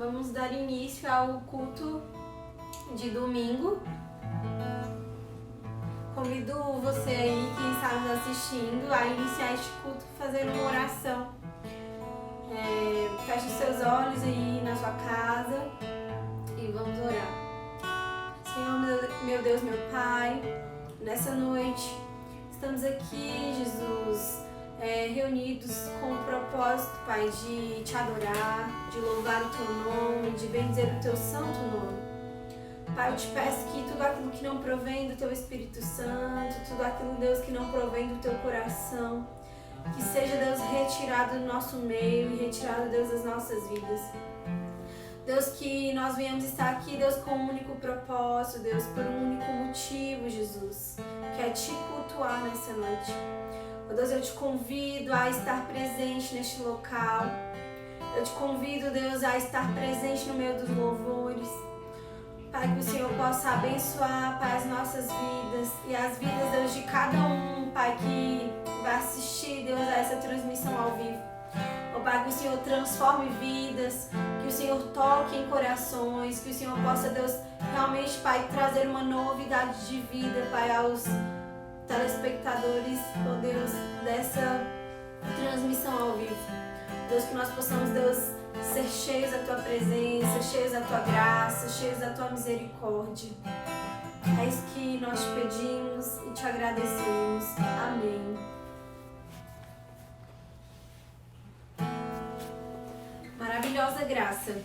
Vamos dar início ao culto de domingo. Convido você aí que está nos assistindo a iniciar este culto fazendo uma oração. Feche os seus olhos aí na sua casa e vamos orar. Senhor, meu Deus, meu Pai, nessa noite estamos aqui, Jesus, reunidos com o propósito, Pai, de te adorar, de louvar o teu nome, de bendizer o teu santo nome. Pai, eu te peço que tudo aquilo que não provém do teu Espírito Santo, tudo aquilo, Deus, que não provém do teu coração, que seja, Deus, retirado do nosso meio e retirado, Deus, das nossas vidas. Deus, que nós venhamos estar aqui, Deus, com um único propósito, Deus, por um único motivo, Jesus, que é te cultuar nessa noite. Oh, Deus, eu te convido a estar presente neste local. Eu te convido, Deus, a estar presente no meio dos louvores. Pai, que o Senhor possa abençoar, Pai, as nossas vidas e as vidas, Deus, de cada um, Pai, que vai assistir, Deus, a essa transmissão ao vivo. Oh, Pai, que o Senhor transforme vidas, que o Senhor toque em corações, que o Senhor possa, Deus, realmente, Pai, trazer uma novidade de vida, Pai, aos telespectadores, oh Deus, dessa transmissão ao vivo. Deus, que nós possamos, Deus, ser cheios da Tua presença, cheios da Tua graça, cheios da Tua misericórdia. É isso que nós te pedimos e te agradecemos. Amém. Maravilhosa graça.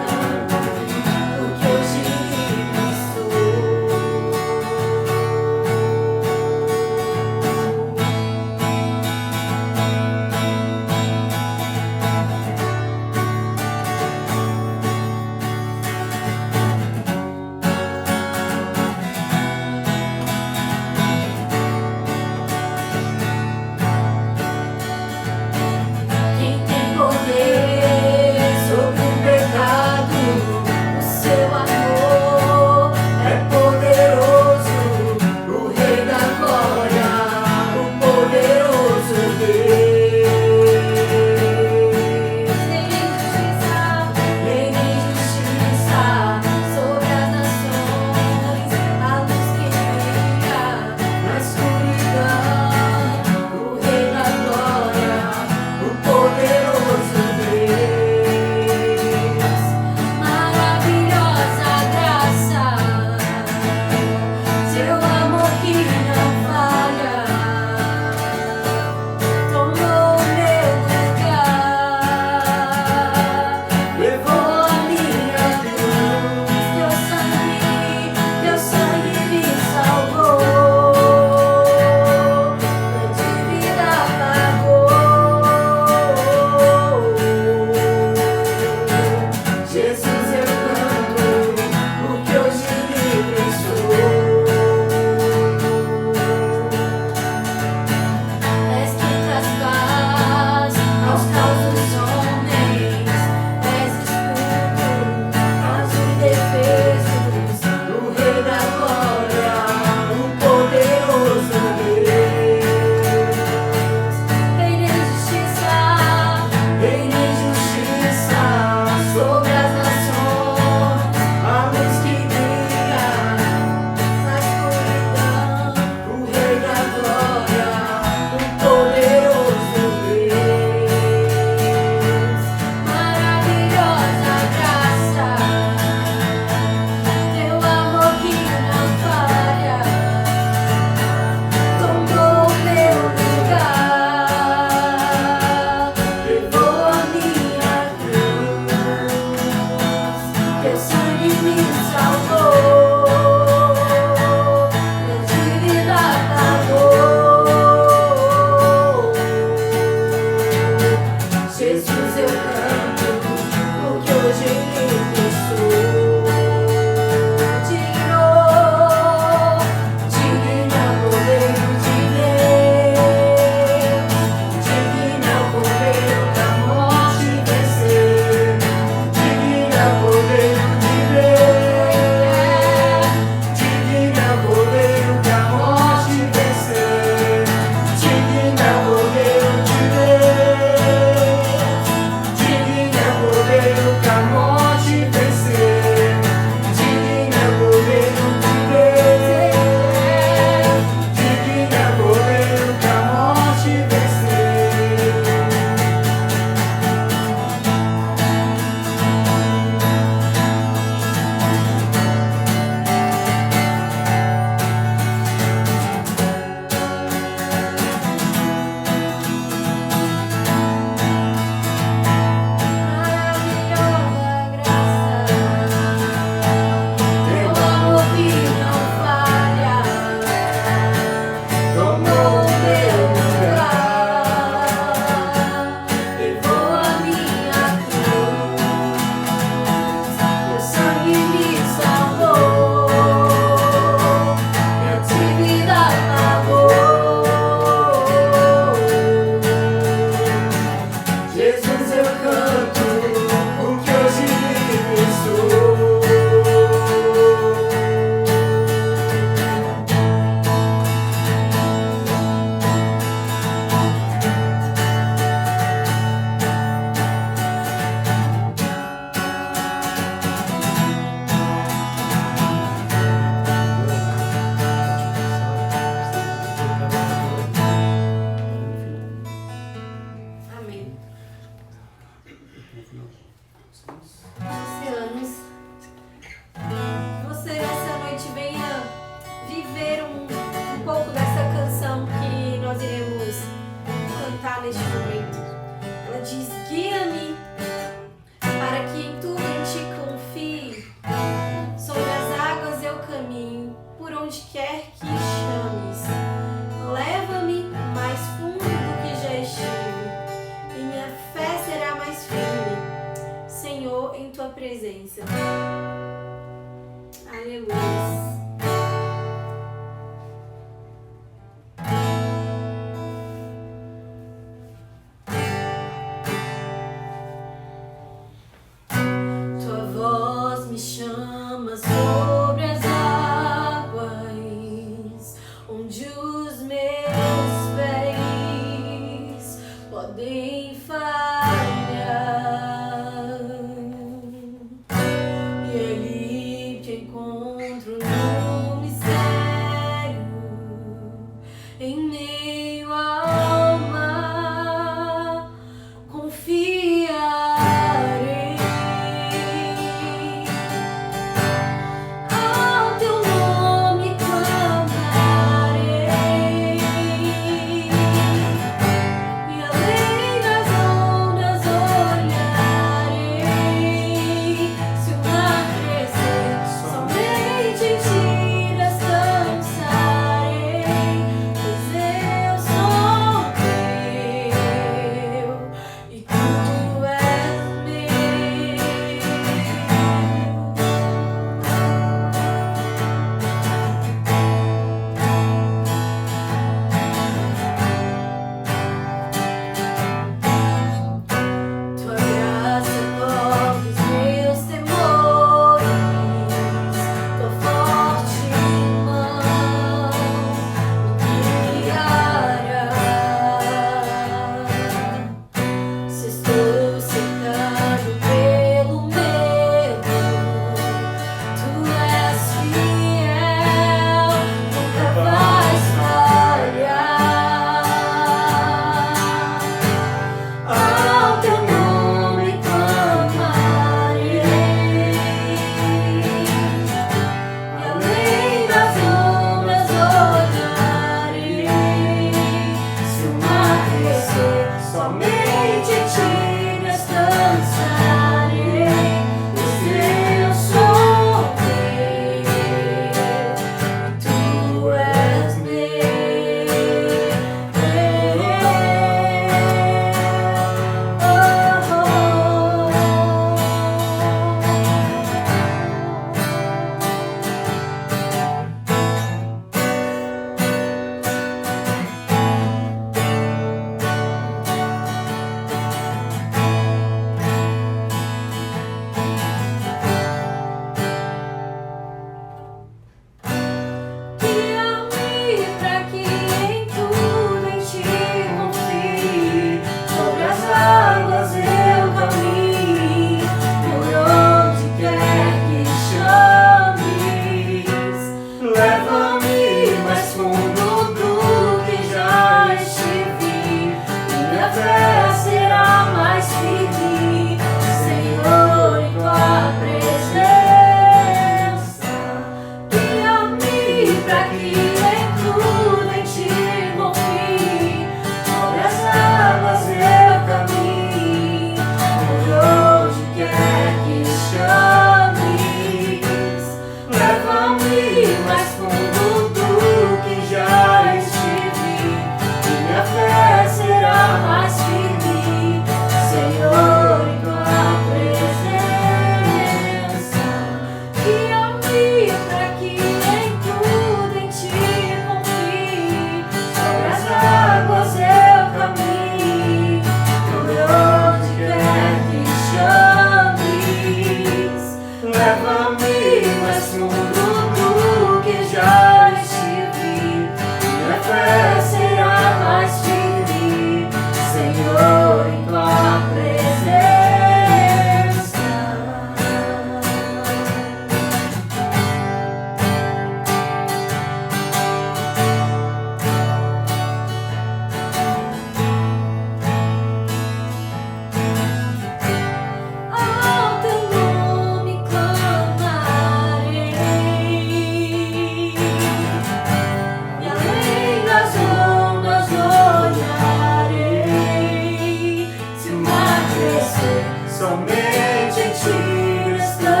somente em ti descansarei,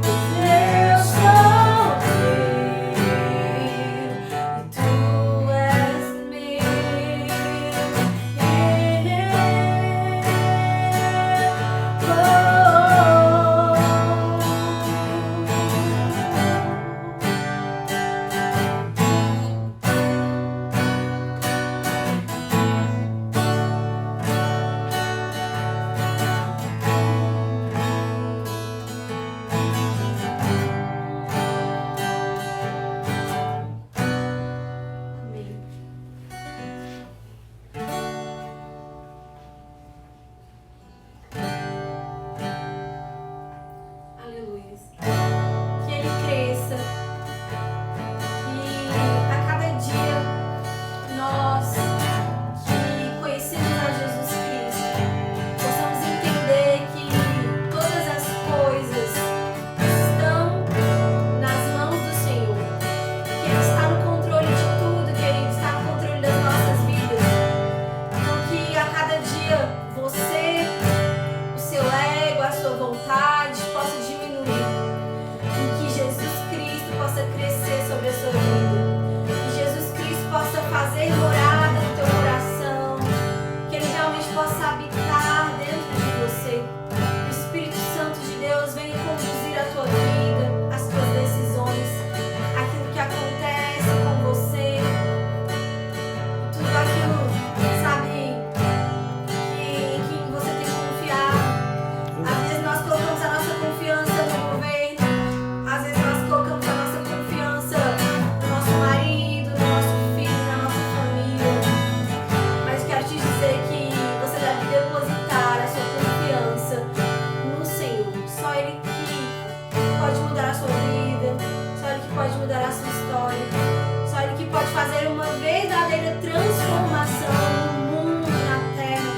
pois eu sou teu e tu és meu. Amém. Aleluia. Que ele cresça, que a cada dia nós que conhecemos a Jesus Cristo possamos entender que todas as coisas estão nas mãos do Senhor, que Ele está no controle de tudo, que Ele está no controle das nossas vidas. Então que a cada dia você, o seu ego, a sua vontade possa diminuir e que Jesus Cristo possa crescer sobre a sua vida. Que Jesus Cristo possa fazer morada no teu coração, que Ele realmente possa habitar dentro de você. O Espírito Santo de Deus venha conduzir a tua vida, as tuas decisões, aquilo que acontece com você, tudo aquilo, sabe, em que você tem confiado. Às vezes nós colocamos a nossa confiança no governo, às vezes nós colocamos a nossa confiança no nosso marido, no nosso filho, na nossa família. Mas quero te dizer que você deve depositar a sua confiança no Senhor. Só Ele que pode mudar a sua vida, só Ele que pode mudar a sua história, só Ele que pode fazer uma verdadeira transformação no mundo, na terra.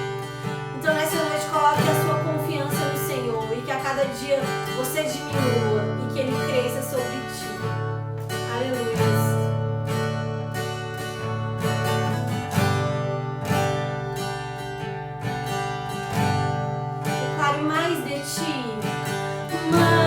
Então nessa noite coloque a sua confiança no Senhor e que a cada dia você diminua e que Ele cresça sobre ti. Aleluia. Declare mais de ti. Mais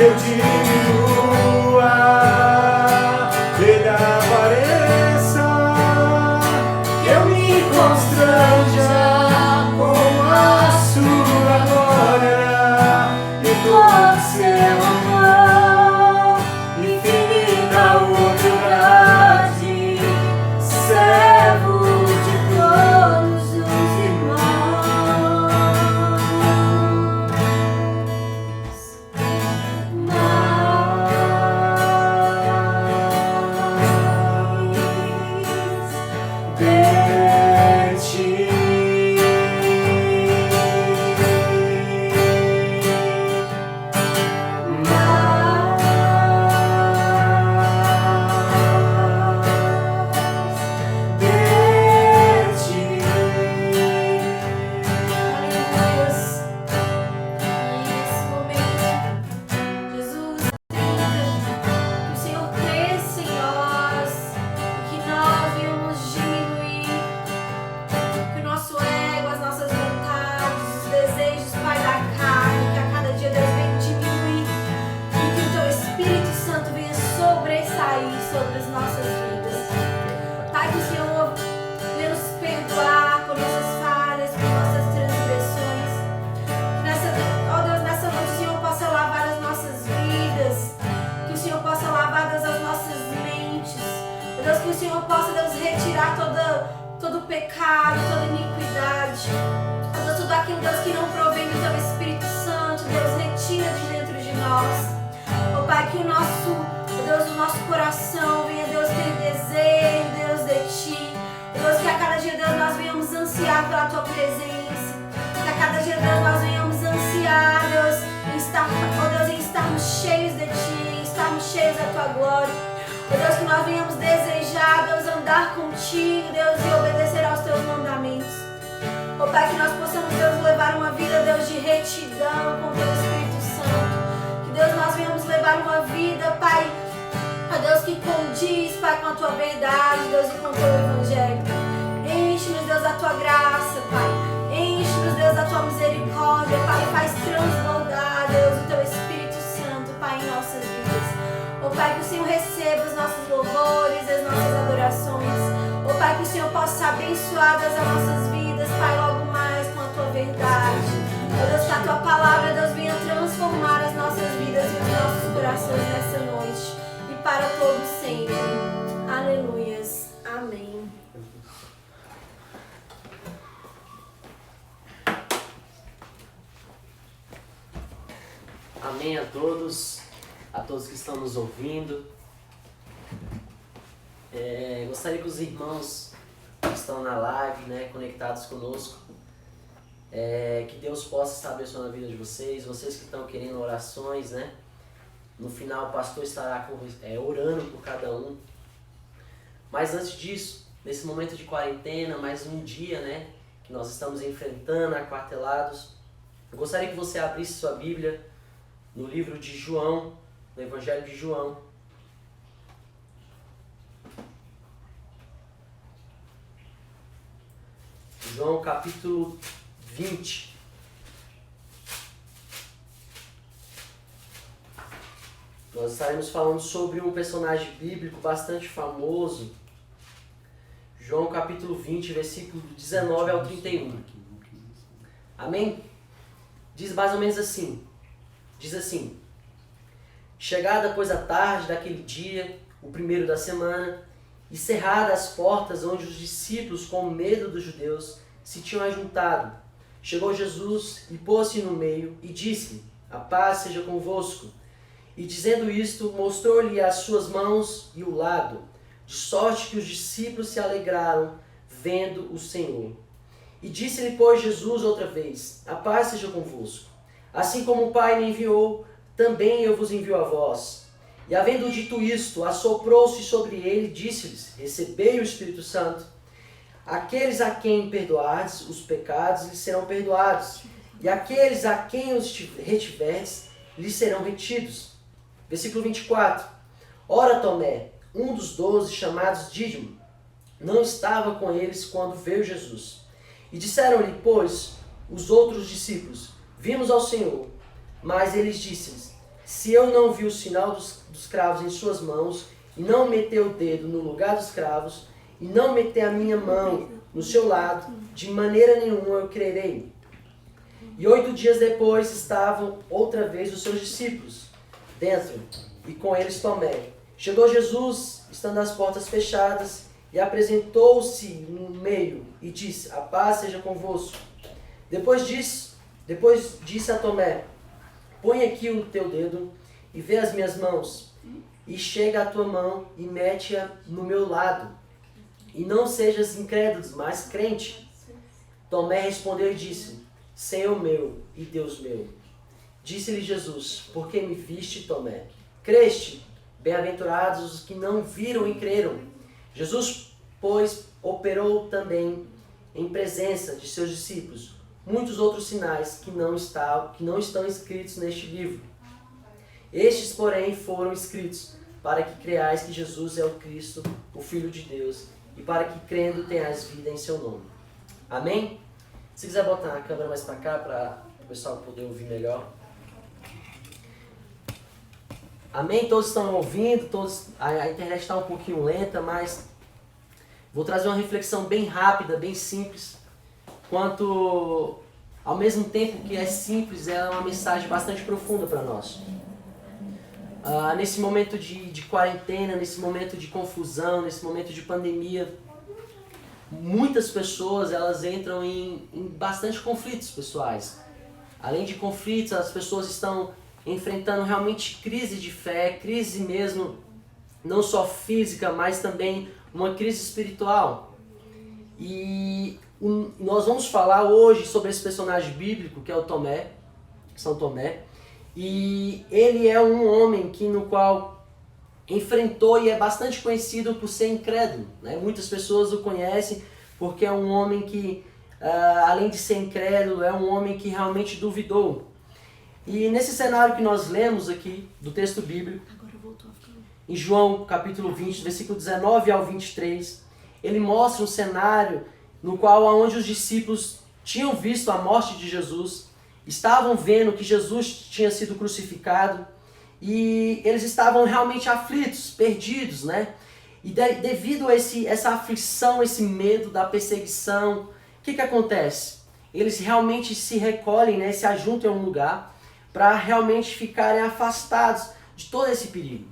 eu diminua, ele apareça, que eu me constranja com a sua glória e todo seu amor, infinita humildade, servo de todos os irmãos. Todo pecado, toda iniquidade, Deus, tudo aquilo, Deus, que não provém do Teu Espírito Santo, Deus, retira de dentro de nós. Ó Pai, que o nosso coração venha, Deus, ter desejo, Deus, de Ti. Deus, que a cada dia, Deus, nós venhamos ansiar pela Tua presença. Que a cada dia, Deus, nós venhamos ansiar, Deus, em estarmos cheios de Ti, em estarmos cheios da Tua glória. Ó Deus, que nós venhamos desejar, Deus, andar contigo, Deus, e obedecer aos Teus mandamentos. Ó Pai, que nós possamos, Deus, levar uma vida, Deus, de retidão com o Teu Espírito Santo. Que, Deus, nós venhamos levar uma vida, Pai, ó Deus, que condiz, Pai, com a Tua verdade, Deus, e com o Teu Evangelho. Enche-nos, Deus, da Tua graça, Pai. Enche-nos, Deus, da Tua misericórdia, Pai. Faz transbordar, Deus, o Teu Espírito Santo, Pai, em nossas vidas. Ó Pai, que o Senhor receba os nossos louvores, as nossas adorações. Ó Pai, que o Senhor possa abençoar as nossas vidas, Pai, logo mais com a Tua verdade. Ó Deus, que a Tua palavra, Deus, venha transformar as nossas vidas e os nossos corações nessa noite. E para todos sempre. Aleluias. Amém. Amém a todos que estão nos ouvindo. Gostaria que os irmãos que estão na live, né, conectados conosco, que Deus possa estar abençoando a vida de vocês que estão querendo orações, né? No final o pastor estará orando por cada um. Mas antes disso, nesse momento de quarentena, mais um dia, né, que nós estamos enfrentando, aquartelados, eu gostaria que você abrisse sua Bíblia no livro de João, no Evangelho de João. João capítulo 20. Nós estaremos falando sobre um personagem bíblico bastante famoso. João capítulo 20, versículo 19 ao 31. Amém? Diz mais ou menos assim. Diz assim: chegada, pois, a tarde daquele dia, o primeiro da semana, e cerradas as portas onde os discípulos, com medo dos judeus, se tinham ajuntado, chegou Jesus e pôs-se no meio e disse-lhe: a paz seja convosco. E dizendo isto, mostrou-lhe as suas mãos e o lado, de sorte que os discípulos se alegraram, vendo o Senhor. E disse-lhe, pois, Jesus outra vez: a paz seja convosco. Assim como o Pai me enviou, também eu vos envio a vós. E havendo dito isto, assoprou-se sobre ele e disse-lhes: recebei o Espírito Santo. Aqueles a quem perdoardes os pecados lhes serão perdoados, e aqueles a quem os retiverdes lhes serão retidos. Versículo 24. Ora, Tomé, um dos 12, chamados Dídimo, não estava com eles quando veio Jesus. E disseram-lhe, pois, os outros discípulos: vimos ao Senhor. Mas ele disse-lhes: se eu não vi o sinal dos cravos em suas mãos, e não meter o dedo no lugar dos cravos, e não meter a minha mão no seu lado, de maneira nenhuma eu crerei. E 8 dias depois estavam outra vez os seus discípulos dentro, e com eles Tomé. Chegou Jesus, estando as portas fechadas, e apresentou-se no meio, e disse: a paz seja convosco. Depois disse a Tomé: põe aqui o teu dedo, e vê as minhas mãos, e chega a tua mão, e mete-a no meu lado. E não sejas incrédulo, mas crente. Tomé respondeu e disse: Senhor meu e Deus meu. Disse-lhe Jesus: por que me viste, Tomé? Creste? Bem-aventurados os que não viram e creram. Jesus, pois, operou também em presença de seus discípulos muitos outros sinais que não estão escritos neste livro. Estes, porém, foram escritos para que creais que Jesus é o Cristo, o Filho de Deus, e para que, crendo, tenhais vida em seu nome. Amém? Se quiser botar a câmera mais para cá, para o pessoal poder ouvir melhor. Amém? Todos estão ouvindo, a internet está um pouquinho lenta, mas vou trazer uma reflexão bem rápida, bem simples, quanto, ao mesmo tempo que é simples, ela é uma mensagem bastante profunda para nós. Nesse momento de quarentena, nesse momento de confusão, nesse momento de pandemia, muitas pessoas elas entram em bastante conflitos pessoais. Além de conflitos, as pessoas estão enfrentando realmente crise de fé, crise mesmo, não só física, mas também uma crise espiritual. E nós vamos falar hoje sobre esse personagem bíblico que é o Tomé, São Tomé. E ele é um homem no qual enfrentou e é bastante conhecido por ser incrédulo, né? Muitas pessoas o conhecem porque é um homem que, além de ser incrédulo, é um homem que realmente duvidou. E nesse cenário que nós lemos aqui, do texto bíblico, em João capítulo 20, versículo 19 ao 23, ele mostra um cenário no qual onde os discípulos tinham visto a morte de Jesus, estavam vendo que Jesus tinha sido crucificado e eles estavam realmente aflitos, perdidos, né? E devido a essa aflição, esse medo da perseguição, o que acontece? Eles realmente se recolhem, né? Se ajuntam em um lugar para realmente ficarem afastados de todo esse perigo.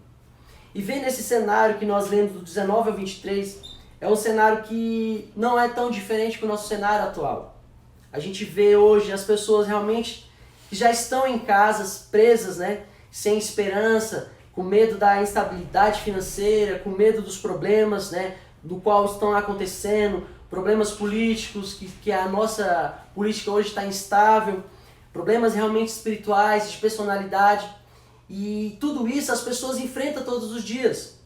E vendo esse cenário que nós lemos do 19 ao 23, é um cenário que não é tão diferente do nosso cenário atual. A gente vê hoje as pessoas realmente que já estão em casas presas, né, sem esperança, com medo da instabilidade financeira, com medo dos problemas, né, do qual estão acontecendo, problemas políticos, que a nossa política hoje está instável, problemas realmente espirituais, de personalidade, e tudo isso as pessoas enfrentam todos os dias.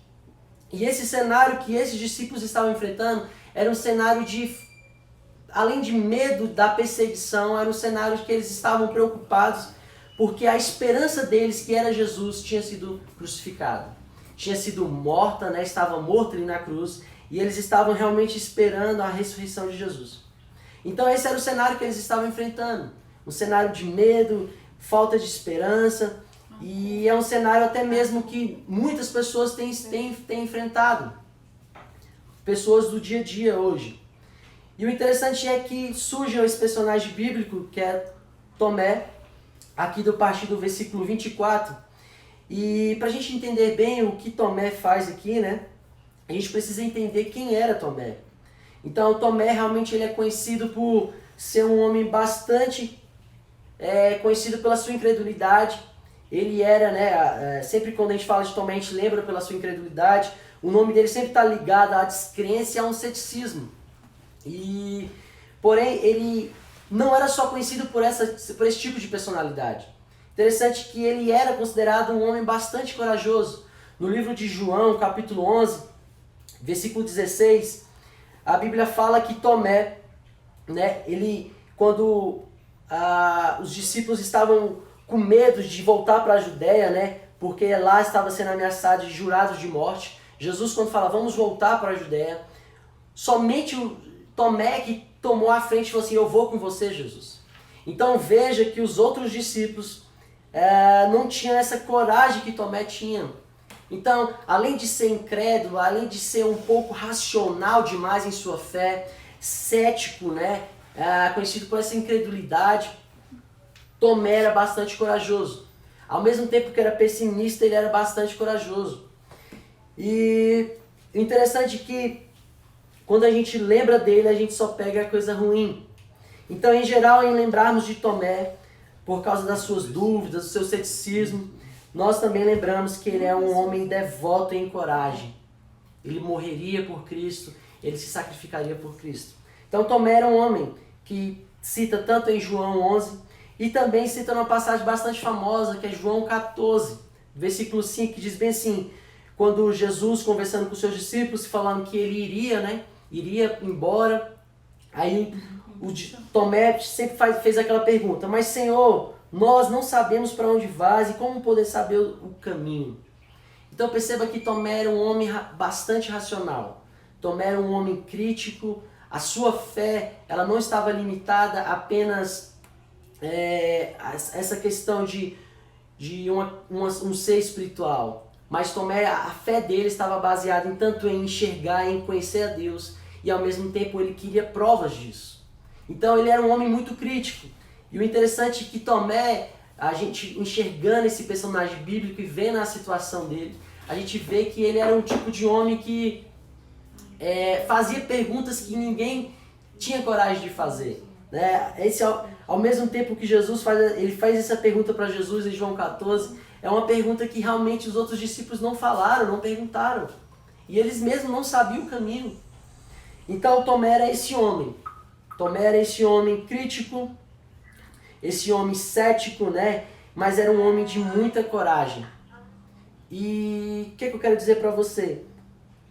E esse cenário que esses discípulos estavam enfrentando era um cenário de, além de medo da perseguição, era um cenário que eles estavam preocupados porque a esperança deles, que era Jesus, tinha sido crucificado. Tinha sido morta, né? Estava morto ali na cruz, e eles estavam realmente esperando a ressurreição de Jesus. Então esse era o cenário que eles estavam enfrentando. Um cenário de medo, falta de esperança, e é um cenário até mesmo que muitas pessoas têm enfrentado. Pessoas do dia a dia hoje. E o interessante é que surge esse personagem bíblico, que é Tomé, aqui a partir do versículo 24. E para a gente entender bem o que Tomé faz aqui, né, a gente precisa entender quem era Tomé. Então Tomé realmente ele é conhecido por ser um homem bastante conhecido pela sua incredulidade. Ele era, né, sempre quando a gente fala de Tomé, a gente lembra pela sua incredulidade. O nome dele sempre está ligado à descrença e a um ceticismo. Porém, ele não era só conhecido por esse tipo de personalidade. Interessante que ele era considerado um homem bastante corajoso. No livro de João, capítulo 11, versículo 16, a Bíblia fala que Tomé, né, quando os discípulos estavam com medo de voltar para a Judéia, né, porque lá estava sendo ameaçado de jurados de morte, Jesus, quando fala, vamos voltar para a Judéia, somente o Tomé que tomou a frente e falou assim, eu vou com você, Jesus. Então veja que os outros discípulos não tinha essa coragem que Tomé tinha. Então, além de ser incrédulo, além de ser um pouco racional demais em sua fé, cético, né? Conhecido por essa incredulidade, Tomé era bastante corajoso. Ao mesmo tempo que era pessimista, ele era bastante corajoso. E o interessante é que quando a gente lembra dele, a gente só pega a coisa ruim. Então, em geral, em lembrarmos de Tomé, por causa das suas dúvidas, do seu ceticismo, nós também lembramos que ele é um homem devoto em coragem. Ele morreria por Cristo, ele se sacrificaria por Cristo. Então, Tomé era um homem que cita tanto em João 11 e também cita numa passagem bastante famosa, que é João 14, versículo 5, que diz bem assim: quando Jesus conversando com os seus discípulos, falando que ele iria embora, aí Tomé sempre fez aquela pergunta: mas Senhor, nós não sabemos para onde vais e como poder saber o caminho? Então perceba que Tomé era um homem bastante racional. Tomé era um homem crítico. A sua fé, ela não estava limitada apenas essa questão de um ser espiritual. Mas Tomé, a fé dele estava baseada em tanto em enxergar, em conhecer a Deus, e ao mesmo tempo ele queria provas disso. Então ele era um homem muito crítico. E o interessante é que Tomé, a gente enxergando esse personagem bíblico e vendo a situação dele, a gente vê que ele era um tipo de homem que fazia perguntas que ninguém tinha coragem de fazer. Né? Ao mesmo tempo que Jesus faz essa pergunta para Jesus em João 14, é uma pergunta que realmente os outros discípulos não falaram, não perguntaram. E eles mesmos não sabiam o caminho. Então Tomé era esse homem. Tomé era esse homem crítico, esse homem cético, né? Mas era um homem de muita coragem. E o que eu quero dizer para você?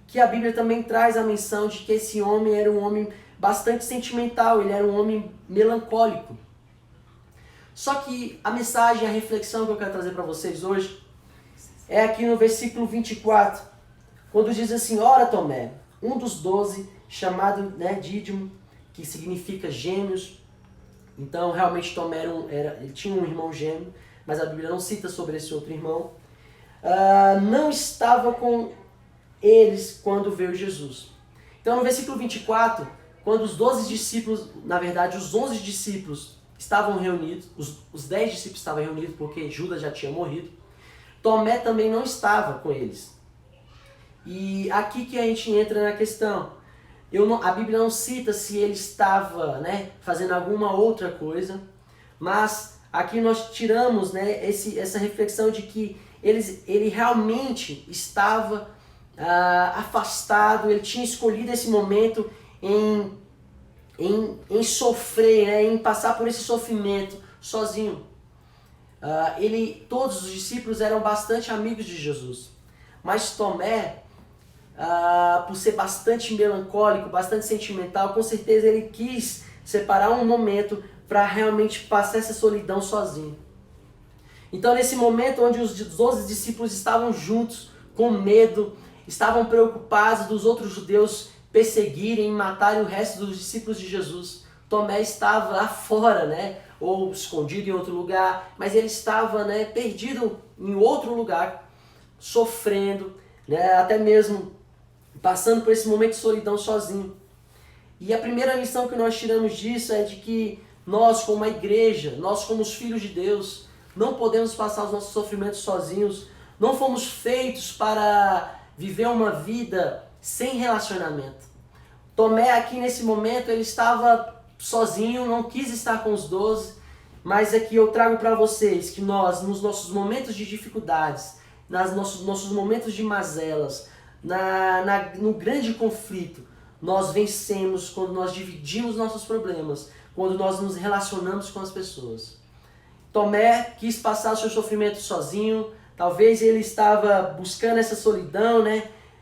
Que a Bíblia também traz a menção de que esse homem era um homem bastante sentimental, ele era um homem melancólico. Só que a mensagem, a reflexão que eu quero trazer para vocês hoje é aqui no versículo 24, quando diz assim: ora Tomé, um dos 12, chamado Dídimo, que significa gêmeos. Então realmente Tomé ele tinha um irmão gêmeo, mas a Bíblia não cita sobre esse outro irmão. Não estava com eles quando veio Jesus. Então no versículo 24, quando os 12 discípulos, na verdade os 11 discípulos estavam reunidos, os 10 discípulos estavam reunidos porque Judas já tinha morrido, Tomé também não estava com eles. E aqui que a gente entra na questão. A Bíblia não cita se ele estava fazendo alguma outra coisa, mas aqui nós tiramos essa reflexão de que ele realmente estava afastado, ele tinha escolhido esse momento em sofrer, em passar por esse sofrimento sozinho. Todos os discípulos eram bastante amigos de Jesus, mas Tomé, por ser bastante melancólico, bastante sentimental, com certeza ele quis separar um momento para realmente passar essa solidão sozinho. Então nesse momento onde os 12 discípulos estavam juntos, com medo, estavam preocupados dos outros judeus perseguirem e matarem o resto dos discípulos de Jesus, Tomé estava lá fora, ou escondido em outro lugar, mas ele estava perdido em outro lugar, sofrendo, até mesmo passando por esse momento de solidão sozinho. E a primeira lição que nós tiramos disso é de que nós, como a igreja, nós como os filhos de Deus, não podemos passar os nossos sofrimentos sozinhos. Não fomos feitos para viver uma vida sem relacionamento. Tomé aqui nesse momento, ele estava sozinho, não quis estar com os 12, mas aqui eu trago para vocês que nós, nos nossos momentos de dificuldades, nos nossos momentos de mazelas, no grande conflito, nós vencemos quando nós dividimos nossos problemas, quando nós nos relacionamos com as pessoas. Tomé quis passar o seu sofrimento sozinho, talvez ele estava buscando essa solidão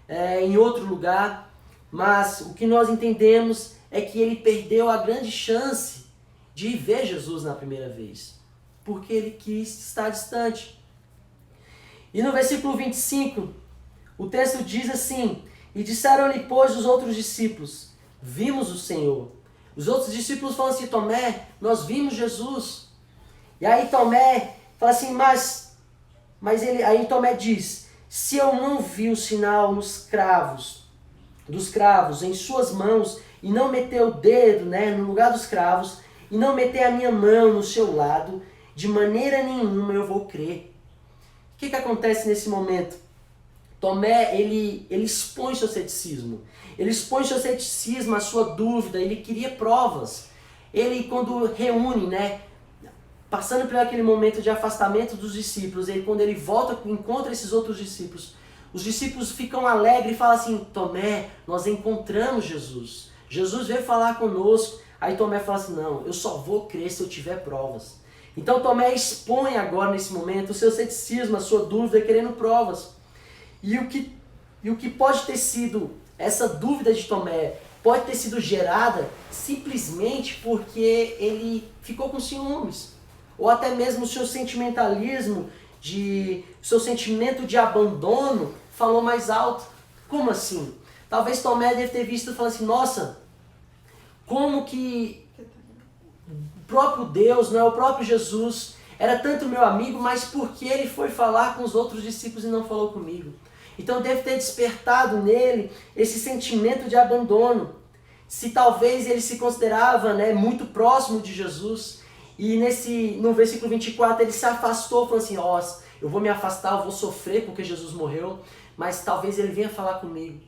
em outro lugar, mas o que nós entendemos é que ele perdeu a grande chance de ver Jesus na primeira vez, porque ele quis estar distante. E no versículo 25, o texto diz assim: e disseram-lhe, pois, os outros discípulos: vimos o Senhor. Os outros discípulos falam assim: Tomé, nós vimos Jesus. E aí Tomé Fala assim, mas aí Tomé diz, se eu não vi o sinal dos cravos em suas mãos, e não meter o dedo, né, no lugar dos cravos, e não meter a minha mão no seu lado, de maneira nenhuma eu vou crer. O que acontece nesse momento? Tomé, ele expõe seu ceticismo. Ele expõe seu ceticismo, a sua dúvida, ele queria provas. Ele, quando reúne, né, passando por aquele momento de afastamento dos discípulos, quando ele volta, encontra esses outros discípulos, os discípulos ficam alegres e falam assim, Tomé, nós encontramos Jesus. Jesus veio falar conosco. Aí Tomé fala assim, não, eu só vou crer se eu tiver provas. Então Tomé expõe agora nesse momento o seu ceticismo, a sua dúvida, querendo provas. E o que pode ter sido, essa dúvida de Tomé, pode ter sido gerada simplesmente porque ele ficou com ciúmes. Ou até mesmo o seu sentimentalismo, o seu sentimento de abandono falou mais alto. Como assim? Talvez Tomé deve ter visto e falado assim, nossa, como que o próprio Deus, né, o próprio Jesus, era tanto meu amigo, mas por que ele foi falar com os outros discípulos e não falou comigo? Então deve ter despertado nele esse sentimento de abandono. Se talvez ele se considerava, né, muito próximo de Jesus, e no versículo 24 ele se afastou, falando assim, eu vou me afastar, eu vou sofrer porque Jesus morreu, mas talvez ele venha falar comigo.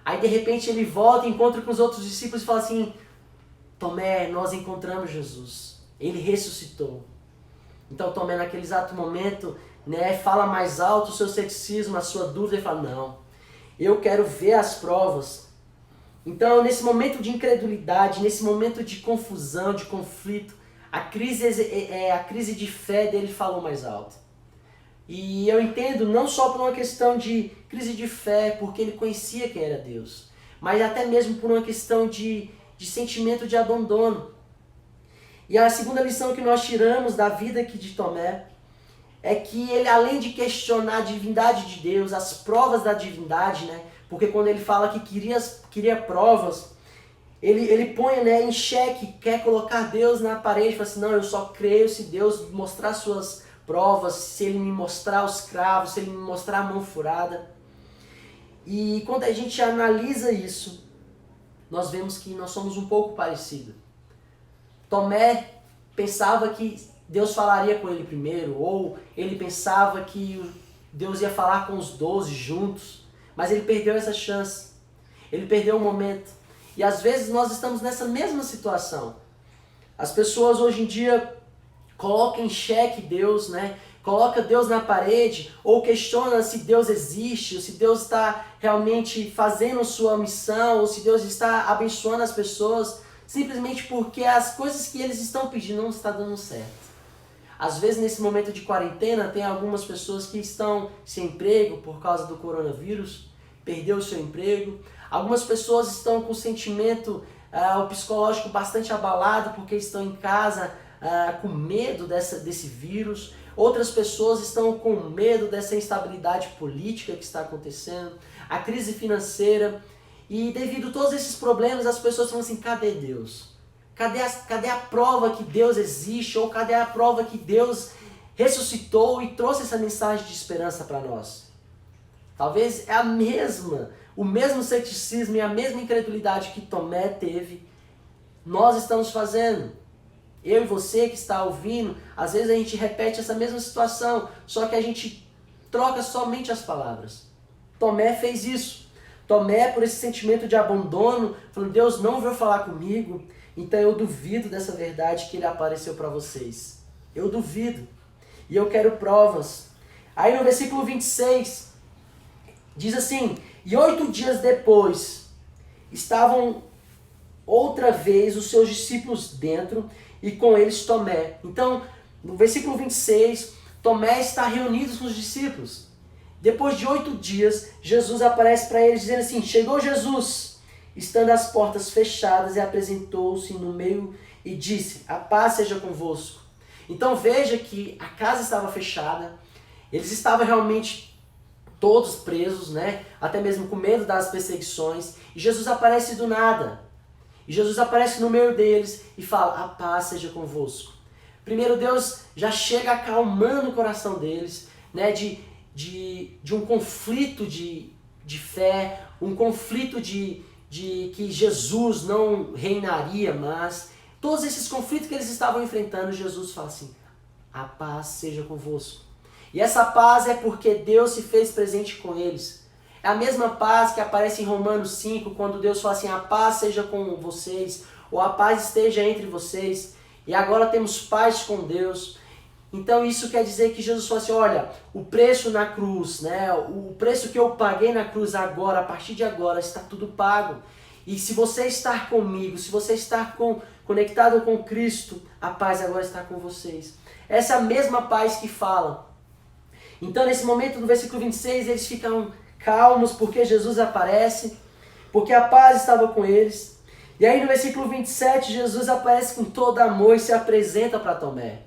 Aí de repente ele volta, encontra com os outros discípulos e fala assim, Tomé, nós encontramos Jesus, ele ressuscitou. Então Tomé naquele exato momento, né, fala mais alto o seu ceticismo, a sua dúvida e fala, não, eu quero ver as provas. Então nesse momento de incredulidade, nesse momento de confusão, de conflito, a crise de fé dele falou mais alto. E eu entendo não só por uma questão de crise de fé, porque ele conhecia quem era Deus, mas até mesmo por uma questão de sentimento de abandono. E a segunda lição que nós tiramos da vida aqui de Tomé é que ele, além de questionar a divindade de Deus, as provas da divindade, né? Porque quando ele fala que queria provas, ele põe, né, em xeque, quer colocar Deus na parede, fala assim, não, eu só creio se Deus mostrar suas provas, se ele me mostrar os cravos, se ele me mostrar a mão furada. E quando a gente analisa isso, nós vemos que nós somos um pouco parecidos. Tomé pensava que Deus falaria com ele primeiro, ou ele pensava que Deus ia falar com os 12 juntos, mas ele perdeu essa chance, ele perdeu o momento. E às vezes nós estamos nessa mesma situação. As pessoas hoje em dia colocam em xeque Deus, né? Coloca Deus na parede, ou questiona se Deus existe, ou se Deus está realmente fazendo sua missão, ou se Deus está abençoando as pessoas, simplesmente porque as coisas que eles estão pedindo não estão dando certo. Às vezes nesse momento de quarentena tem algumas pessoas que estão sem emprego por causa do coronavírus, perdeu o seu emprego. Algumas pessoas estão com o sentimento o psicológico bastante abalado porque estão em casa com medo desse vírus. Outras pessoas estão com medo dessa instabilidade política que está acontecendo, a crise financeira. E devido a todos esses problemas, as pessoas falam assim, cadê Deus? Cadê a prova que Deus existe? Ou cadê a prova que Deus ressuscitou e trouxe essa mensagem de esperança para nós? Talvez é o mesmo ceticismo e a mesma incredulidade que Tomé teve, nós estamos fazendo. Eu e você que está ouvindo, às vezes a gente repete essa mesma situação, só que a gente troca somente as palavras. Tomé fez isso. Tomé, por esse sentimento de abandono, falando, Deus não veio falar comigo, então eu duvido dessa verdade que ele apareceu para vocês. Eu duvido. E eu quero provas. Aí no versículo 26, diz assim, e 8 dias depois, estavam outra vez os seus discípulos dentro, e com eles Tomé. Então, no versículo 26, Tomé está reunido com os discípulos. Depois de 8 dias, Jesus aparece para eles dizendo assim, chegou Jesus, estando as portas fechadas, e apresentou-se no meio e disse, a paz seja convosco. Então veja que a casa estava fechada, eles estavam realmente todos presos, né? Até mesmo com medo das perseguições, e Jesus aparece do nada. E Jesus aparece no meio deles e fala, a paz seja convosco. Primeiro Deus já chega acalmando o coração deles, né, de um conflito de fé, um conflito de que Jesus não reinaria mais. Todos esses conflitos que eles estavam enfrentando, Jesus fala assim, a paz seja convosco. E essa paz é porque Deus se fez presente com eles. É a mesma paz que aparece em Romanos 5, quando Deus fala assim, a paz seja com vocês, ou a paz esteja entre vocês. E agora temos paz com Deus. Então isso quer dizer que Jesus falou assim, olha, o preço na cruz, né, o preço que eu paguei na cruz agora, a partir de agora, está tudo pago. E se você estar comigo, se você estar conectado com Cristo, a paz agora está com vocês. Essa é a mesma paz que fala. Então nesse momento, no versículo 26, eles ficam calmos porque Jesus aparece, porque a paz estava com eles. E aí no versículo 27, Jesus aparece com todo amor e se apresenta para Tomé.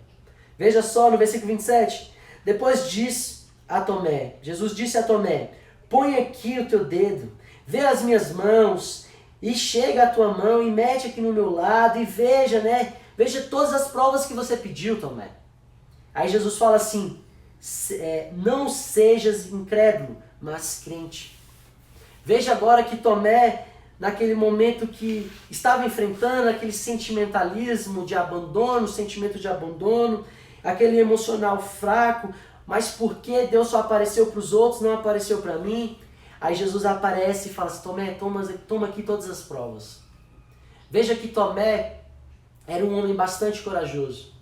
Veja só no versículo 27, depois disse a Tomé, Jesus disse a Tomé, põe aqui o teu dedo, vê as minhas mãos, e chega a tua mão e mete aqui no meu lado e veja, né? Veja todas as provas que você pediu, Tomé. Aí Jesus fala assim, não sejas incrédulo, mas crente. Veja agora que Tomé, naquele momento que estava enfrentando aquele sentimentalismo de abandono, sentimento de abandono, aquele emocional fraco, mas por que Deus só apareceu para os outros, não apareceu para mim? Aí Jesus aparece e fala assim, Tomé, toma aqui todas as provas. Veja que Tomé era um homem bastante corajoso.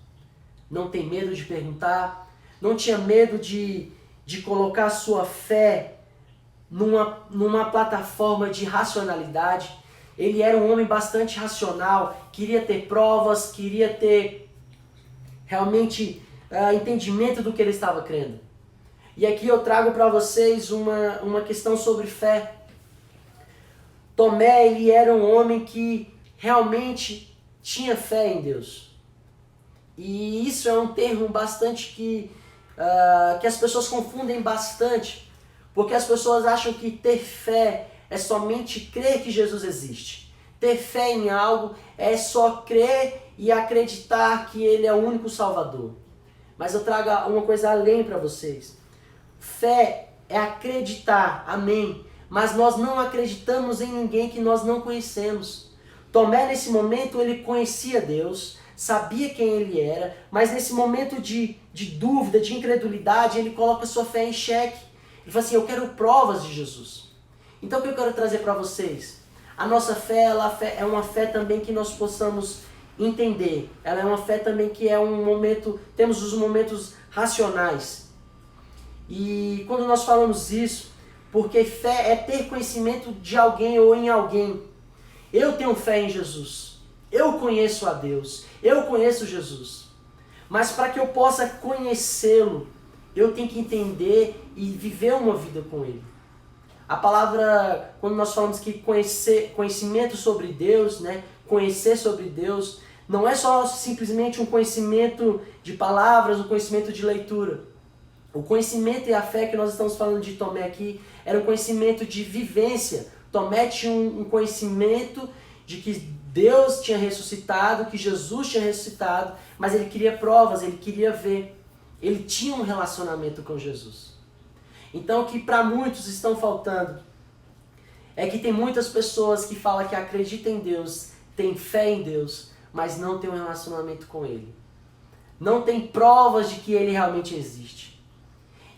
Não tem medo de perguntar, não tinha medo de colocar sua fé numa plataforma de racionalidade. Ele era um homem bastante racional, queria ter provas, queria ter realmente entendimento do que ele estava crendo. E aqui eu trago para vocês uma questão sobre fé. Tomé, ele era um homem que realmente tinha fé em Deus. E isso é um termo bastante que as pessoas confundem bastante. Porque as pessoas acham que ter fé é somente crer que Jesus existe. Ter fé em algo é só crer e acreditar que Ele é o único Salvador. Mas eu trago uma coisa além para vocês. Fé é acreditar, amém. Mas nós não acreditamos em ninguém que nós não conhecemos. Tomé, nesse momento, ele conhecia Deus, sabia quem Ele era, mas nesse momento de dúvida, de incredulidade, ele coloca sua fé em xeque. Ele fala assim, eu quero provas de Jesus. Então o que eu quero trazer para vocês? A nossa fé, ela é uma fé também que nós possamos entender. Ela é uma fé também que é um momento, temos os momentos racionais. E quando nós falamos isso, porque fé é ter conhecimento de alguém ou em alguém. Eu tenho fé em Jesus. Eu conheço a Deus. Eu conheço Jesus. Mas para que eu possa conhecê-lo, eu tenho que entender e viver uma vida com Ele. A palavra, quando nós falamos que conhecimento sobre Deus, né? Conhecer sobre Deus, não é só simplesmente um conhecimento de palavras, um conhecimento de leitura. O conhecimento e a fé que nós estamos falando de Tomé aqui era um conhecimento de vivência. Tomé tinha um conhecimento de que Deus tinha ressuscitado, que Jesus tinha ressuscitado, mas ele queria provas, ele queria ver. Ele tinha um relacionamento com Jesus. Então o que para muitos estão faltando é que tem muitas pessoas que falam que acreditam em Deus, têm fé em Deus, mas não tem um relacionamento com Ele. Não tem provas de que Ele realmente existe.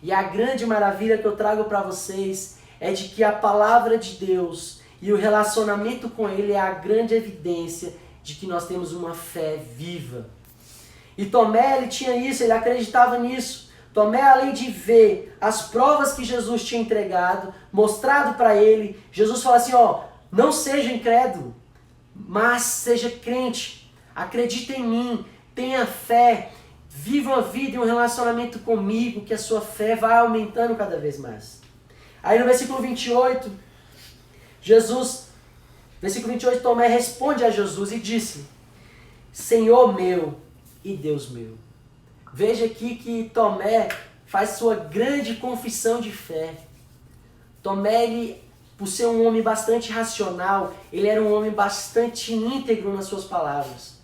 E a grande maravilha que eu trago para vocês é de que a palavra de Deus e o relacionamento com Ele é a grande evidência de que nós temos uma fé viva. E Tomé, ele tinha isso, ele acreditava nisso. Tomé, além de ver as provas que Jesus tinha entregado, mostrado para ele, Jesus fala assim, não seja incrédulo, mas seja crente. Acredita em mim, tenha fé, viva uma vida e um relacionamento comigo, que a sua fé vai aumentando cada vez mais. Aí no versículo 28, Tomé responde a Jesus e disse, Senhor meu e Deus meu. Veja aqui que Tomé faz sua grande confissão de fé. Tomé, ele, por ser um homem bastante racional, ele era um homem bastante íntegro nas suas palavras.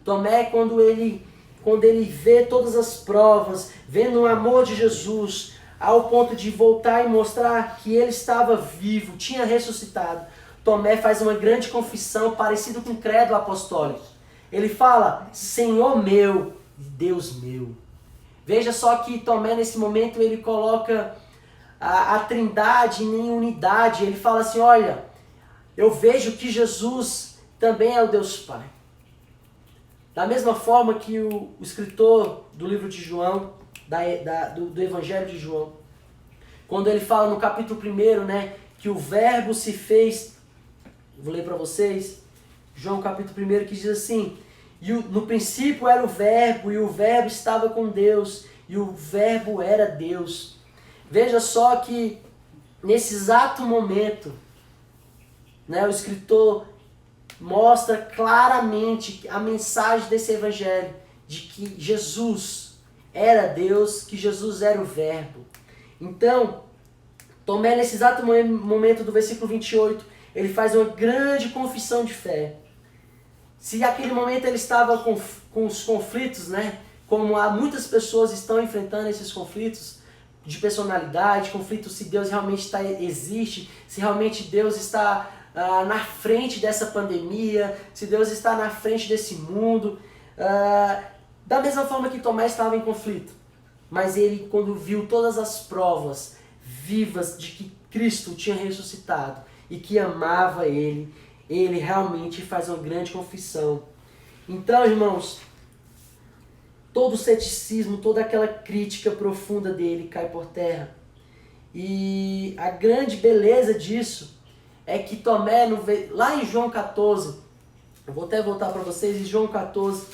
Tomé, quando ele quando ele vê todas as provas, vendo o amor de Jesus, ao ponto de voltar e mostrar que ele estava vivo, tinha ressuscitado, Tomé faz uma grande confissão parecida com o credo apostólico. Ele fala, Senhor meu, Deus meu. Veja só que Tomé nesse momento ele coloca a trindade em unidade. Ele fala assim, olha, eu vejo que Jesus também é o Deus Pai. Da mesma forma que o escritor do livro de João, do Evangelho de João, quando ele fala no capítulo 1, né, que o verbo se fez, vou ler para vocês, João capítulo 1, que diz assim, no princípio era o verbo, e o verbo estava com Deus, e o verbo era Deus. Veja só que nesse exato momento, né, o escritor mostra claramente a mensagem desse evangelho, de que Jesus era Deus, que Jesus era o verbo. Então, Tomé nesse exato momento do versículo 28, ele faz uma grande confissão de fé. Se naquele momento ele estava com os conflitos, né, como muitas pessoas estão enfrentando esses conflitos de personalidade, conflitos se Deus realmente existe, se realmente Deus está na frente dessa pandemia, se Deus está na frente desse mundo, da mesma forma que Tomé estava em conflito. Mas ele, quando viu todas as provas vivas de que Cristo tinha ressuscitado e que amava ele realmente faz uma grande confissão. Então, irmãos, todo o ceticismo, toda aquela crítica profunda dele cai por terra. E a grande beleza disso é que Tomé, lá em João 14, eu vou até voltar para vocês, em João 14,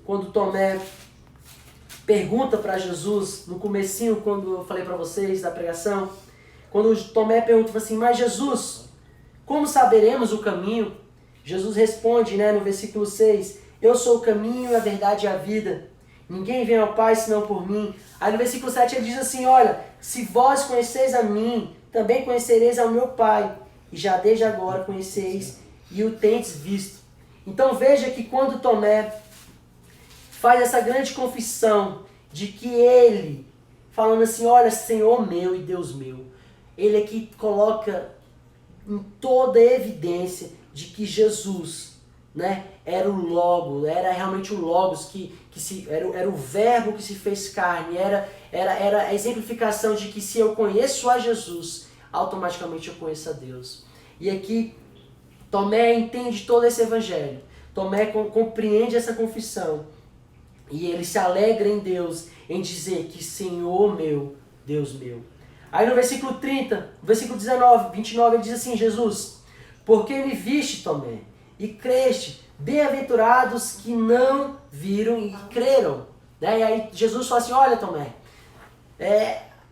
quando Tomé pergunta para Jesus, no comecinho, quando eu falei para vocês da pregação, quando Tomé pergunta assim, mas Jesus, como saberemos o caminho? Jesus responde, né, no versículo 6, eu sou o caminho, a verdade e a vida. Ninguém vem ao Pai senão por mim. Aí no versículo 7 ele diz assim, olha, se vós conheceis a mim, também conhecereis ao meu Pai, e já desde agora conheceis e o tendes visto. Então veja que quando Tomé faz essa grande confissão de que ele, falando assim, olha, Senhor meu e Deus meu, ele aqui coloca em toda a evidência de que Jesus, né, era o Logos, era realmente o Logos, era o verbo que se fez carne, era a exemplificação de que se eu conheço a Jesus, automaticamente eu conheço a Deus. E aqui Tomé entende todo esse evangelho, Tomé compreende essa confissão, e ele se alegra em Deus, em dizer que Senhor meu, Deus meu. Aí no versículo 30, versículo 29, ele diz assim, Jesus, porque me viste, Tomé, e creste, bem-aventurados que não viram e creram. Né? E aí Jesus fala assim, olha Tomé,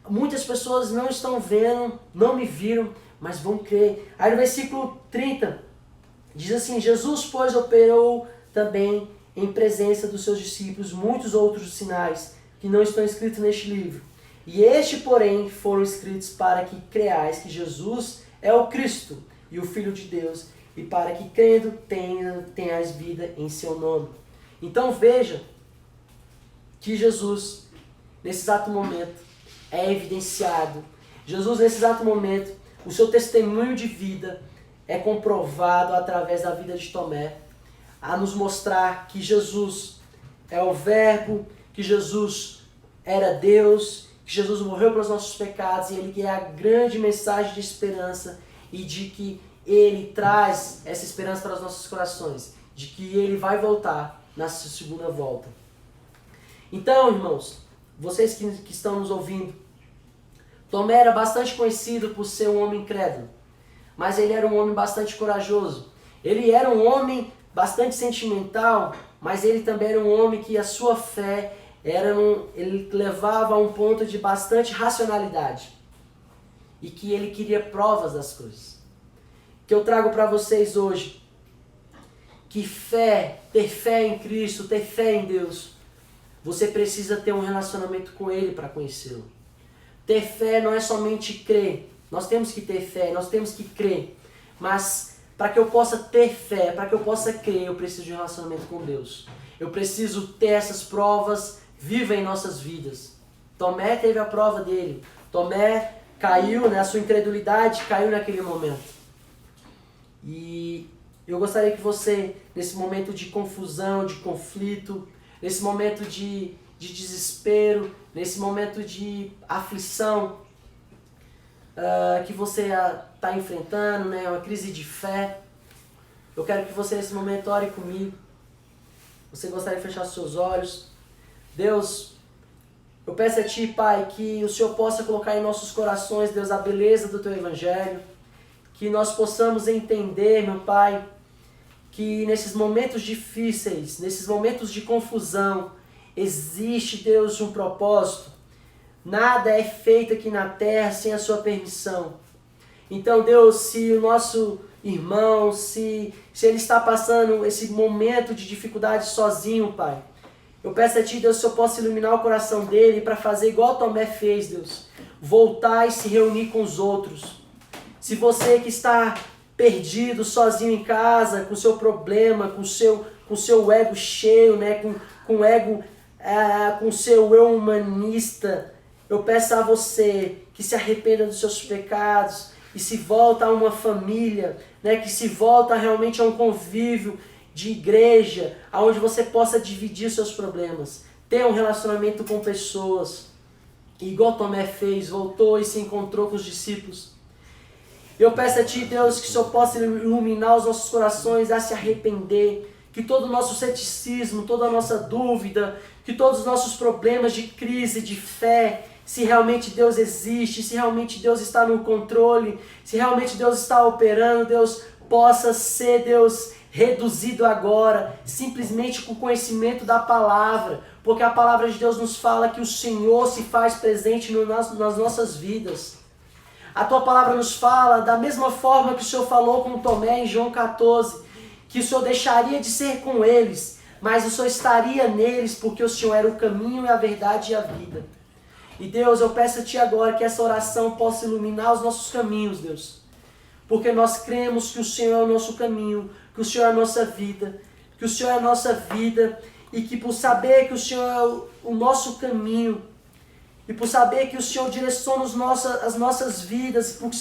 muitas pessoas não estão vendo, não me viram, mas vão crer. Aí no versículo 30, diz assim, Jesus, pois, operou também em presença dos seus discípulos muitos outros sinais que não estão escritos neste livro. E este, porém, foram escritos para que creais que Jesus é o Cristo e o Filho de Deus, e para que crendo tenhas vida em seu nome. Então veja que Jesus, nesse exato momento, é evidenciado. Jesus, nesse exato momento, o seu testemunho de vida é comprovado através da vida de Tomé, a nos mostrar que Jesus é o Verbo, que Jesus era Deus, que Jesus morreu pelos nossos pecados e Ele é a grande mensagem de esperança e de que Ele traz essa esperança para os nossos corações, de que Ele vai voltar na sua segunda volta. Então, irmãos, vocês que estão nos ouvindo, Tomé era bastante conhecido por ser um homem incrédulo, mas ele era um homem bastante corajoso. Ele era um homem bastante sentimental, mas ele também era um homem que a sua fé ele levava a um ponto de bastante racionalidade e que ele queria provas das coisas. Que eu trago para vocês hoje, que ter fé em Cristo, ter fé em Deus, você precisa ter um relacionamento com Ele para conhecê-lo. Ter fé não é somente crer, nós temos que ter fé, nós temos que crer, mas para que eu possa ter fé, para que eu possa crer, eu preciso de um relacionamento com Deus. Eu preciso ter essas provas vivas em nossas vidas. Tomé teve a prova dele. Tomé caiu, né? A sua incredulidade caiu naquele momento. E eu gostaria que você, nesse momento de confusão, de conflito, nesse momento de desespero, nesse momento de aflição que você está enfrentando, né? Uma crise de fé, eu quero que você nesse momento ore comigo. Você gostaria de fechar os seus olhos? Deus, eu peço a Ti, Pai, que o Senhor possa colocar em nossos corações, Deus, a beleza do Teu Evangelho, que nós possamos entender, meu Pai, que nesses momentos difíceis, nesses momentos de confusão, existe, Deus, um propósito. Nada é feito aqui na terra sem a Sua permissão. Então, Deus, se o nosso irmão, se ele está passando esse momento de dificuldade sozinho, Pai, eu peço a Ti, Deus, que eu possa iluminar o coração dele para fazer igual Tomé fez, Deus. Voltar e se reunir com os outros. Se você que está perdido, sozinho em casa, com o seu problema, com o seu ego cheio, né? com o seu eu humanista, eu peço a você que se arrependa dos seus pecados e se volta a uma família, né? Que se volta realmente a um convívio de igreja, onde você possa dividir seus problemas, ter um relacionamento com pessoas, igual Tomé fez, voltou e se encontrou com os discípulos. Eu peço a Ti, Deus, que o Senhor possa iluminar os nossos corações a se arrepender, que todo o nosso ceticismo, toda a nossa dúvida, que todos os nossos problemas de crise, de fé, se realmente Deus existe, se realmente Deus está no controle, se realmente Deus está operando, Deus, possa ser, Deus, reduzido agora, simplesmente com o conhecimento da palavra, porque a palavra de Deus nos fala que o Senhor se faz presente nas nossas vidas. A Tua palavra nos fala, da mesma forma que o Senhor falou com Tomé em João 14, que o Senhor deixaria de ser com eles, mas o Senhor estaria neles, porque o Senhor era o caminho e a verdade e a vida. E Deus, eu peço a Ti agora que essa oração possa iluminar os nossos caminhos, Deus, porque nós cremos que o Senhor é o nosso caminho, que o Senhor é a nossa vida, que o Senhor é a nossa vida, e que por saber que o Senhor é o nosso caminho, e por saber que o Senhor direciona as nossas vidas, por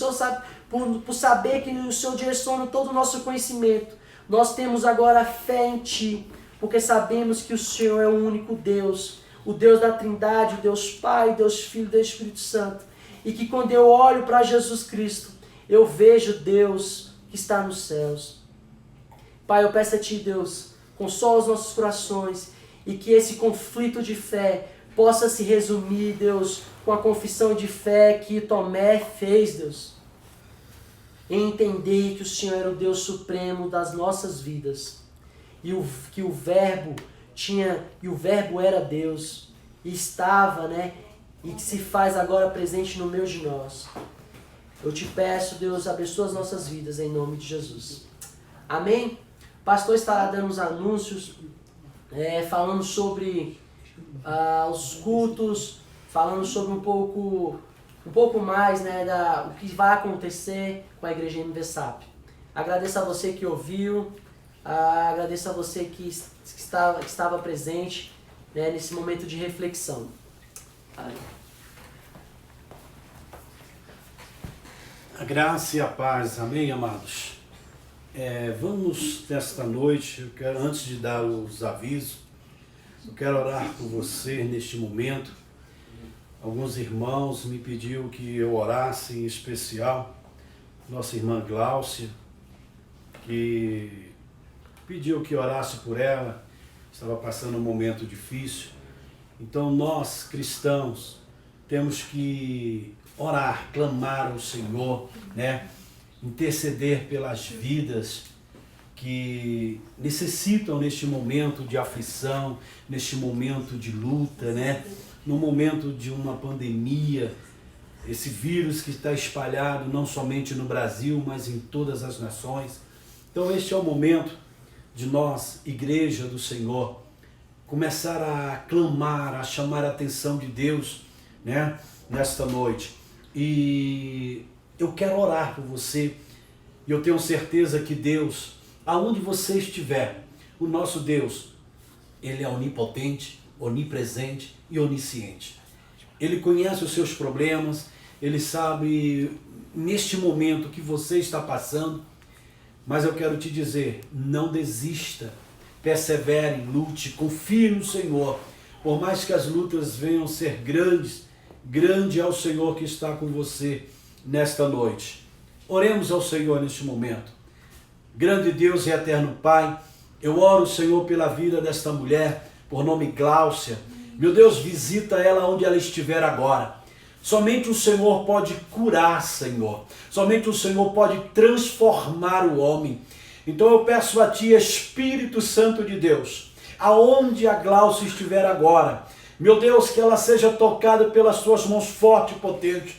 saber que o Senhor direciona todo o nosso conhecimento, nós temos agora fé em Ti, porque sabemos que o Senhor é o único Deus, o Deus da Trindade, o Deus Pai, Deus Filho, Deus Espírito Santo, e que quando eu olho para Jesus Cristo, eu vejo Deus que está nos céus. Pai, eu peço a Ti, Deus, consola os nossos corações e que esse conflito de fé possa se resumir, Deus, com a confissão de fé que Tomé fez, Deus, em entender que o Senhor era o Deus supremo das nossas vidas e que o Verbo era Deus e estava, né, e que se faz agora presente no meio de nós. Eu te peço, Deus, abençoa as nossas vidas em nome de Jesus. Amém? O pastor estará dando os anúncios, falando sobre os cultos, falando sobre um pouco mais, né, o que vai acontecer com a Igreja MVSAP. Agradeço a você que ouviu, agradeço a você que estava presente, né, nesse momento de reflexão. Amém. A graça e a paz, amém, amados? Vamos nesta noite, antes de dar os avisos, eu quero orar por você neste momento. Alguns irmãos me pediram que eu orasse em especial, nossa irmã Gláucia, que pediu que orasse por ela, estava passando um momento difícil. Então nós, cristãos, temos que orar, clamar ao Senhor, né? Interceder pelas vidas que necessitam neste momento de aflição, neste momento de luta, né? No momento de uma pandemia, esse vírus que está espalhado não somente no Brasil, mas em todas as nações. Então este é o momento de nós, Igreja do Senhor, começar a clamar, a chamar a atenção de Deus, né? Nesta noite. E eu quero orar por você, e eu tenho certeza que Deus, aonde você estiver, o nosso Deus, Ele é onipotente, onipresente e onisciente. Ele conhece os seus problemas, Ele sabe neste momento que você está passando, mas eu quero te dizer, não desista, persevere, lute, confie no Senhor. Por mais que as lutas venham ser grandes, grande é o Senhor que está com você nesta noite. Oremos ao Senhor neste momento. Grande Deus e eterno Pai, eu oro, Senhor, pela vida desta mulher, por nome Gláucia. Meu Deus, visita ela onde ela estiver agora. Somente o Senhor pode curar, Senhor. Somente o Senhor pode transformar o homem. Então eu peço a Ti, Espírito Santo de Deus, aonde a Gláucia estiver agora, meu Deus, que ela seja tocada pelas Tuas mãos fortes e potentes,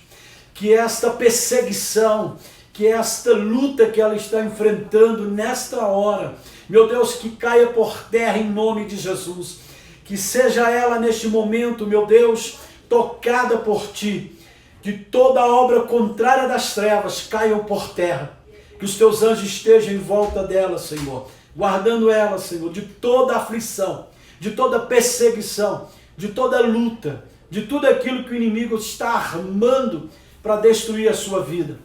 que esta perseguição, que esta luta que ela está enfrentando nesta hora, meu Deus, que caia por terra em nome de Jesus, que seja ela neste momento, meu Deus, tocada por Ti, que toda obra contrária das trevas caiam por terra, que os Teus anjos estejam em volta dela, Senhor, guardando ela, Senhor, de toda aflição, de toda perseguição, de toda luta, de tudo aquilo que o inimigo está armando para destruir a sua vida.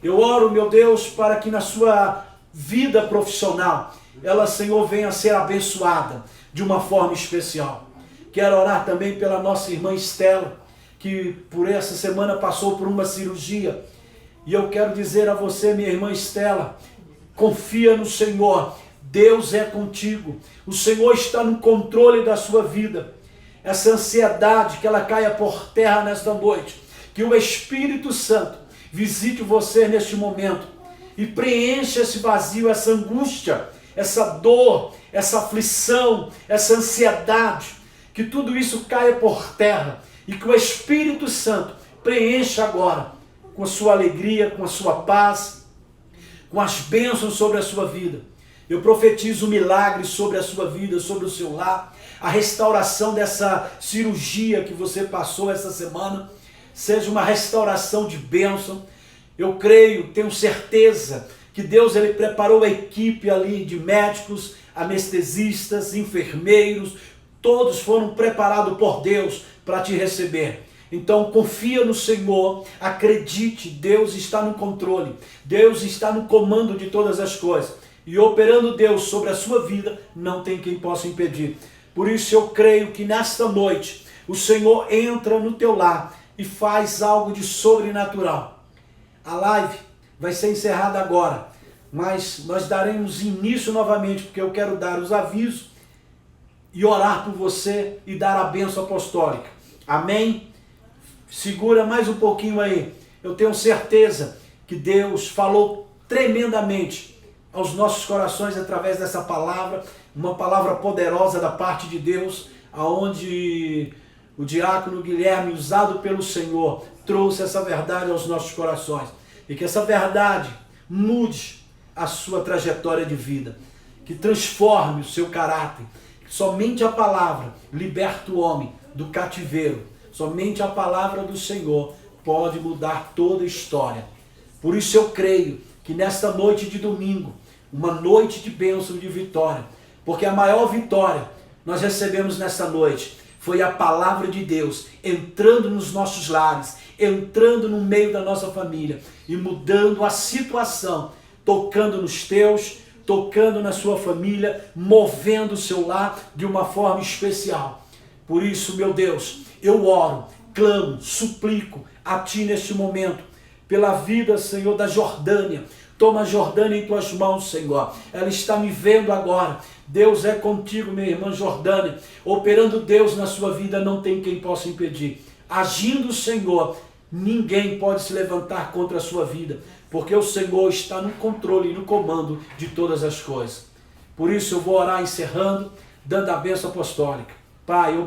Eu oro, meu Deus, para que na sua vida profissional, ela, Senhor, venha a ser abençoada de uma forma especial. Quero orar também pela nossa irmã Estela, que por essa semana passou por uma cirurgia. E eu quero dizer a você, minha irmã Estela, confia no Senhor. Deus é contigo. O Senhor está no controle da sua vida. Essa ansiedade, que ela caia por terra nesta noite. Que o Espírito Santo visite você neste momento e preencha esse vazio, essa angústia, essa dor, essa aflição, essa ansiedade. Que tudo isso caia por terra e que o Espírito Santo preencha agora com a sua alegria, com a sua paz, com as bênçãos sobre a sua vida. Eu profetizo milagres sobre a sua vida, sobre o seu lar, a restauração dessa cirurgia que você passou essa semana, seja uma restauração de bênção. Eu creio, tenho certeza que Deus ele preparou a equipe ali de médicos, anestesistas, enfermeiros, todos foram preparados por Deus para te receber. Então confia no Senhor, acredite, Deus está no controle, Deus está no comando de todas as coisas. E operando Deus sobre a sua vida, não tem quem possa impedir. Por isso eu creio que nesta noite, o Senhor entra no teu lar e faz algo de sobrenatural. A live vai ser encerrada agora, mas nós daremos início novamente, porque eu quero dar os avisos e orar por você e dar a bênção apostólica. Amém? Segura mais um pouquinho aí. Eu tenho certeza que Deus falou tremendamente aos nossos corações através dessa palavra, uma palavra poderosa da parte de Deus, aonde o diácono Guilherme, usado pelo Senhor, trouxe essa verdade aos nossos corações. E que essa verdade mude a sua trajetória de vida, que transforme o seu caráter. Somente a palavra liberta o homem do cativeiro. Somente a palavra do Senhor pode mudar toda a história. Por isso eu creio que nesta noite de domingo, uma noite de bênção e de vitória, porque a maior vitória nós recebemos nesta noite foi a palavra de Deus entrando nos nossos lares, entrando no meio da nossa família e mudando a situação, tocando nos teus, tocando na sua família, movendo o seu lar de uma forma especial. Por isso, meu Deus, eu oro, clamo, suplico a Ti neste momento, pela vida, Senhor, da Jordânia. Toma a Jordânia em Tuas mãos, Senhor. Ela está me vendo agora. Deus é contigo, minha irmã Jordânia. Operando Deus na sua vida, não tem quem possa impedir. Agindo o Senhor, ninguém pode se levantar contra a sua vida, porque o Senhor está no controle e no comando de todas as coisas. Por isso eu vou orar encerrando, dando a bênção apostólica. Pai,